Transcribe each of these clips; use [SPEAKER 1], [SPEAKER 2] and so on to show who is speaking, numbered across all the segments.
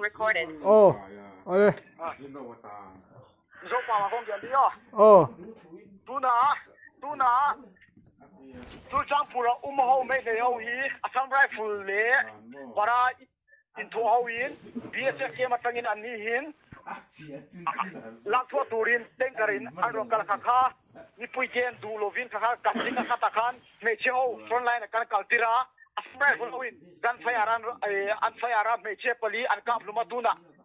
[SPEAKER 1] recorded.
[SPEAKER 2] Oh, ơi.
[SPEAKER 3] Dốc vào mà không kiểm đi à?
[SPEAKER 2] Oh,
[SPEAKER 3] Tu nà. Tu trang phụ là hậu mấy này hậu ý, asam rifle lệ, para into hậu in, BSF kia mà tăng in anh hin, lạc thua turin, tên karin, anh rồi cả khá, ni pui chen du lovin khá, cắt đi khá ta khan, mấy chiếc hậu frontline cả cả tira, asam rifle hậu in, gan phải aran mấy chiếc pali, anh cáp luma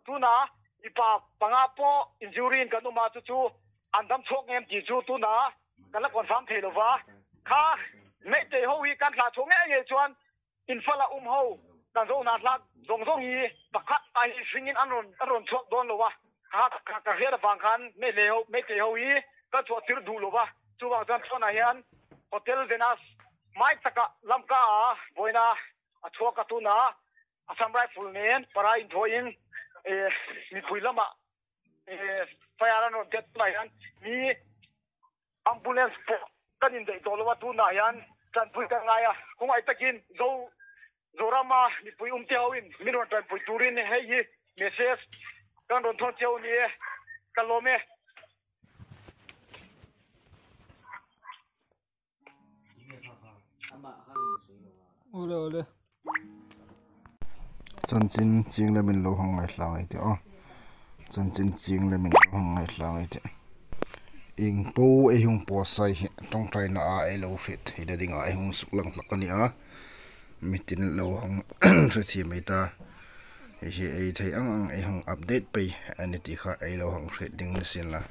[SPEAKER 3] tu na, ipa pangapo injury kan uma chu andam chok em ti chu tu na kan la confirm thelo wa kha me te ho wi kan la chong nge chuan infala ho kan zo na la zong hi pakhat ai singin anon chok don lo wa ka hera bang khan me te ho wi ka chwa tir du lo wa chu wa jan chona hian hotel denas mai taka lamka boina a chok tu na asam rifle nen para in thoin mi pui lama fire no det lai han ni ambulance po kanin dei to lo tu na yan kan pui ka nga ya kung ai takin zorama mi pui te hawin minor tan pui turin he hi message kan ron thon cheu ni kalome
[SPEAKER 2] ole.
[SPEAKER 4] chân chín chieng là mình lâu hong ngày lao ấy thế chân chín chieng là mình lâu hong ngày lao ấy thế in po ai hung po sai trong tay na ai lâu fit thì đã đi ai hung suk lang lak ani a mitin lâu hong rồi thì mấy ta thì ai thấy ang ai hung update pe anh thì khá ai lâu hong fit ding xin là